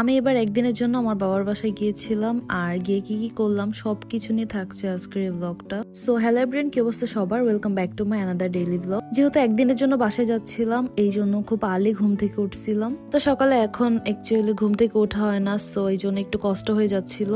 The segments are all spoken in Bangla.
আমি এবার একদিনের জন্য আমার বাবার বাসায় গিয়েছিলাম আর গিয়ে কি কি করলাম সবকিছু নিয়ে থাকছে আজকের এই ব্লগটা। সো হ্যালো এভরিওয়ান, কি অবস্থা সবার? Welcome back to my another daily blog. যেহেতু একদিনের জন্য বাসায় যাচ্ছিলাম এই জন্য খুব আর্লি ঘুম থেকে উঠছিলাম। তো সকালে এখন অ্যাকচুয়ালি ঘুম থেকে ওঠা হয় না, সো এই জন্য একটু কষ্ট হয়ে যাচ্ছিল।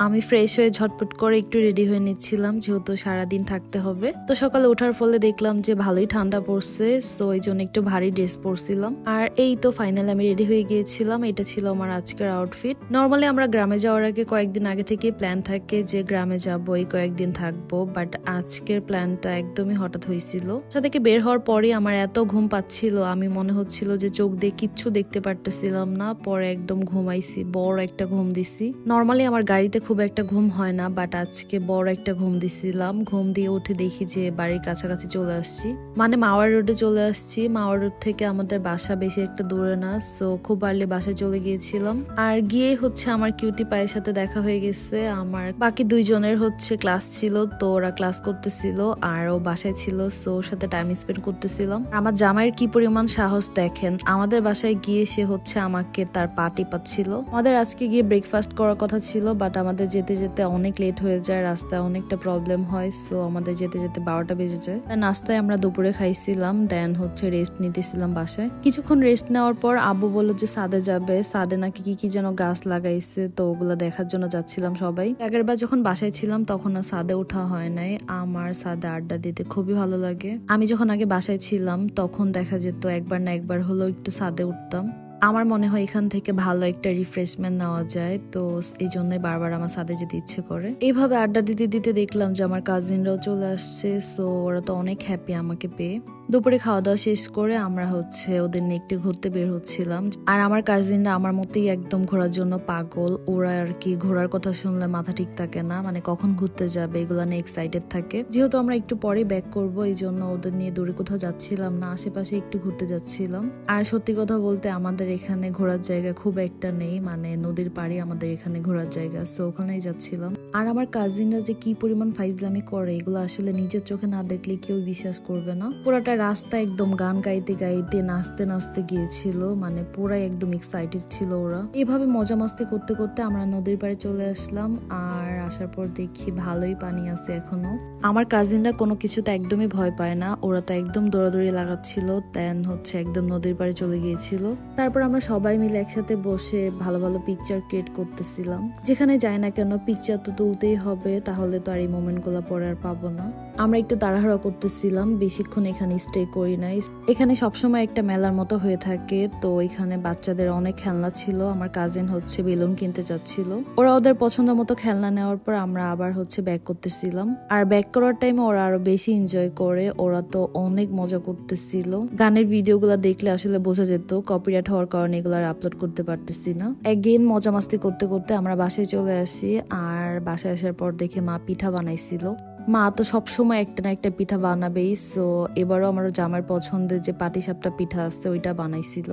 আমি ফ্রেশ হয়ে ঝটপট করে একটু রেডি হয়ে নিচ্ছিলাম যেহেতু সারাদিন থাকতে হবে। তো সকালে ওঠার ফলে দেখলাম যে ভালোই ঠান্ডা পড়ছে, সো এই জন্য একটু ভারী ড্রেস পরছিলাম। আর এই তো ফাইনালি আমি রেডি হয়ে গিয়েছিলাম। এটা ছিল আমার আজকের আউটফিট। নর্মালি আমরা গ্রামে যাওয়ার আগে কয়েকদিন আগে থেকে প্ল্যান থাকে যে গ্রামে যাবো, এই কয়েকদিন থাকবো, বাট আজকের প্ল্যানটা একদমই হঠাৎ হয়েছিল। বাসা থেকে বের হওয়ার পরে আমার এত ঘুম পাচ্ছিল, আমি মনে হচ্ছিল যে চোখ দিয়ে কিচ্ছু দেখতে পারতেছিলাম না। পরে একদম ঘুমাইছি, বড় একটা ঘুম দিছি। নর্মালি আমার গাড়িতে খুব একটা ঘুম হয় না, বাট আজকে বড় একটা ঘুম দিছিলাম। ঘুম দিয়ে উঠে দেখি যে বাড়ির কাছাকাছি চলে আসছি, মানে মাওয়ার রোডে চলে আসছি। মাওয়ার রোড থেকে আমাদের বাসা বেশি একটা দূরে না, সো খুব আর্লি বাসায় চলে গিয়েছিলাম। আর গিয়ে হচ্ছে আমার কিউটি পায়ের সাথে দেখা হয়ে গেছে। আমার বাকি দুইজনের হচ্ছে ক্লাস ছিল, তো ওরা ক্লাস করতেছিল আর ও বাসায় ছিল, সো ওর সাথে টাইম স্পেন্ড করতেছিলাম। আমার জামাইয়ের কি পরিমাণ সাহস দেখেন, আমাদের বাসায় গিয়ে সে হচ্ছে আমাকে তার পা টিপাচ্ছিল। আমাদের আজকে গিয়ে ব্রেকফাস্ট করার কথা ছিল, বাট আমাদের যেতে যেতে অনেক লেট হয়ে যায়, রাস্তায় অনেকটা প্রবলেম হয়, সো আমাদের যেতে যেতে 12টা বেজে যায়। নাস্তায় আমরা দুপুরে খাইছিলাম, দেন হচ্ছে রেস্ট নিতেছিলাম বাসায়। কিছুক্ষণ রেস্ট নেওয়ার পর আব্বু বললো যে ছাদে যাবে, ছাদে নাকি কি কি যেন গাছ লাগাইছে, তো ওগুলো দেখার জন্য যাচ্ছিলাম সবাই। আগের বার যখন বাসায় ছিলাম তখন আর ছাদে ওঠা হয় নাই। আমার ছাদে আড্ডা দিতে খুবই ভালো লাগে। আমি যখন আগে বাসায় ছিলাম তখন দেখা যেত একবার না একবার হলো একটু ছাদে উঠতাম। আমার মনে হয় এখান থেকে ভালো একটা রিফ্রেশমেন্ট নেওয়া যায়, তো এই জন্যই বারবার আমার ছাদে যেতে ইচ্ছে করে। এইভাবে আড্ডা দিতে দিতে দেখলাম যে আমার কাজিনরাও চলে আসছে, সো ওরা তো অনেক হ্যাপি আমাকে পেয়ে। দুপুরে খাওয়া দাওয়া শেষ করে আমরা হচ্ছে ওদের নিয়ে একটু ঘুরতে বের হচ্ছিলাম। আর আমার কাজিনরা আমার মতোই একদম ঘোরার জন্য পাগল। ওরা আর কি ঘোরার কথা শুনলে মাথা ঠিক থাকে না, মানে কখন ঘুরতে যাবে এগুলো নিয়ে এক্সাইটেড থাকে। যেহেতু আমরা একটু পরে ব্যাক করবো এই জন্য ওদের নিয়ে দূরে কোথাও যাচ্ছিলাম না, আশেপাশে একটু ঘুরতে যাচ্ছিলাম। আর সত্যি কথা বলতে আমাদের এখানে ঘোরার জায়গা খুব একটা নেই, মানে নদীর পাড়ে আমাদের এখানে ঘোরার জায়গা, সো ওখানেই যাচ্ছিলাম। আর আমার কাজিনরা যে কি পরিমাণ ফাইজলামি করে এগুলো আসলে নিজের চোখে না দেখলে কেউ বিশ্বাস করবে না। পুরাটা রাস্তা একদম গান গাইতে গাইতে নাচতে নাচতে গিয়েছিল, মানে পুরাই একদম এক্সাইটেড ছিল ওরা। এভাবে মজা মাস্তি করতে করতে আমরা নদীর পাড়ে চলে আসলাম। আর আসার পর দেখি ভালোই পানি আছে এখনো। আমার কাজিনরা কোনো কিছুতে একদমই ভয় পায় না, ওরা তো একদম দৌড়াদৌড়ি লাগাচ্ছিল, দেন হচ্ছে একদম নদীর পাড়ে চলে গিয়েছিল। তারপর আমরা সবাই মিলে একসাথে বসে ভালো ভালো পিকচার ক্রিয়েট করতেছিলাম। যেখানে যাই না কেন পিকচার তো তুলতেই হবে, তাহলে তো আর এই মোমেন্ট গুলা পরে আর পাবো না। আমরা একটু তাড়াহুড়া করতেছিলাম, বেশিক্ষণ এখানে স্টে করি নাই। এখানে সবসময় একটা মেলার মতো হয়ে থাকে, তো এখানে বাচ্চাদের অনেক খেলনা ছিল। আমার কাজিন হচ্ছে বেলুন কিনতে যাচ্ছিল, ওরা ওদের পছন্দ মতো খেলনা নেওয়ার পর আমরা আবার হচ্ছে ব্যাক করতেছিলাম। আর ব্যাক করার টাইমে ওরা আরো বেশি এনজয় করে, ওরা তো অনেক মজা করতেছিল। গানের ভিডিওগুলো দেখলে আসলে বোঝা যেত কপিরাইট হওয়ার কারণে এগুলো আর আপলোড করতে পারতেছি না। একদিন মজা মাস্তি করতে করতে আমরা বাসায় চলে আসি। আর বাসায় আসার পর দেখে মা পিঠা বানাইছিল। মা তো সবসময় একটা না একটা পিঠা বানাবেই, সো এবারও আমার জামার পছন্দের যে পাটিসাপটা পিঠা আছে ওইটা বানাইছিল।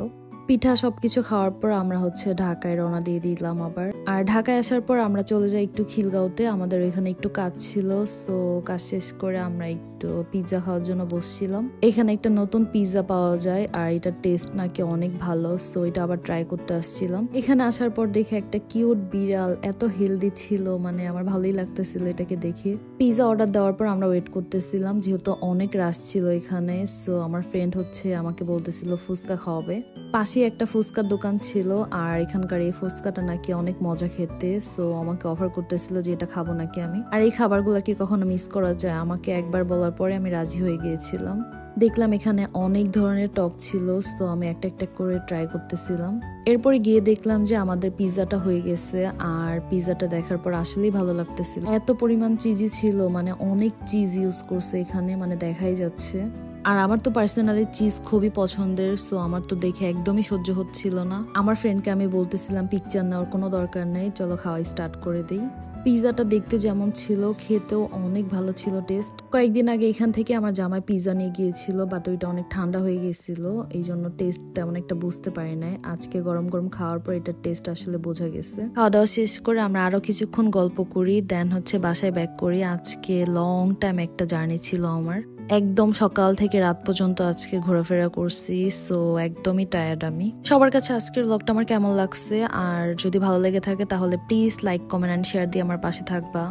পিঠা সবকিছু খাওয়ার পর আমরা হচ্ছে ঢাকায় রওনা দিয়ে দিলাম আবার। আর ঢাকায় আসার পর আমরা চলে যাই একটু খিলগাঁওতে, আমাদের ওইখানে একটু কাজ ছিল, সো কাজ শেষ করে আমরা একটু পিৎজা খাওয়ার জন্য বসছিলাম। এখানে একটা নতুন পিৎজা পাওয়া যায় আর এটা টেস্ট নাকি অনেক ভালো, সো এটা আবার ট্রাই করতে আসছিলাম। এখানে আসার পর দেখে একটা কিউট বিড়াল, এত হেলদি ছিল, মানে আমার ভালোই লাগতেছিল এটাকে দেখে। পিৎজা অর্ডার দেওয়ার পর আমরা ওয়েট করতেছিলাম, যেহেতু অনেক রাশ ছিল এখানে, সো আমার ফ্রেন্ড হচ্ছে আমাকে বলতেছিল ফুচকা খাওয়াবে। পাশে একটা ফুচকার দোকান ছিল আর এখানকার এই ফুচকাটা নাকি অনেক মজা খেতে, সো আমাকে অফার করতেছিল যে এটা খাবো নাকি আমি। আর এই খাবারগুলো কি কখনো মিস করা যায়, আমাকে একবার বলার পরে আমি রাজি হয়ে গিয়েছিলাম। দেখলাম এখানে অনেক ধরনের টক ছিল, তো আমি একটা একটা করে ট্রাই করতেছিলাম। এরপরে গিয়ে দেখলাম যে আমাদের পিৎজাটা হয়ে গেছে। আর পিৎজাটা দেখার পর আসলেই ভালো লাগতেছিল, এত পরিমাণ চিজি ছিল, মানে অনেক চিজ ইউজ করছে এখানে, মানে দেখাই যাচ্ছে। আর আমার তো পার্সোনালি চিজ খুবই পছন্দের, সো আমার তো দেখে একদমই সহ্য হচ্ছিল না। আমার ফ্রেন্ডকে আমি বলতেছিলাম পিকচার নেওয়ার কোনো দরকার নেই, চলো খাওয়া স্টার্ট করে দিই। পিৎজাটা দেখতে যেমন ছিল খেতেও অনেক ভালো ছিল টেস্ট। কয়েকদিন আগে এখান থেকে আমার জামাই পিৎজা নিয়ে গিয়েছিল, বাট ওইটা অনেক ঠান্ডা হয়ে গেছিল, এই জন্য টেস্ট তেমন একটা বুঝতে পারি নাই। আজকে গরম গরম খাওয়ার পর এটার টেস্ট আসলে বোঝা গেছে। খাওয়া দাওয়া শেষ করে আমরা আরো কিছুক্ষণ গল্প করি, দেন হচ্ছে বাসায় ব্যাক করি। আজকে লং টাইম একটা জার্নি ছিল আমার। একদম সকাল থেকে রাত পর্যন্ত আজকে ঘোরাফেরা করছি, সো একদমই টায়ার্ড আমি। সবার কাছে আজকের ব্লগটা আমার কেমন লাগছে, আর যদি ভালো লেগে থাকে তাহলে please like, comment and share দিয়ে আমার পাশে থাকবা।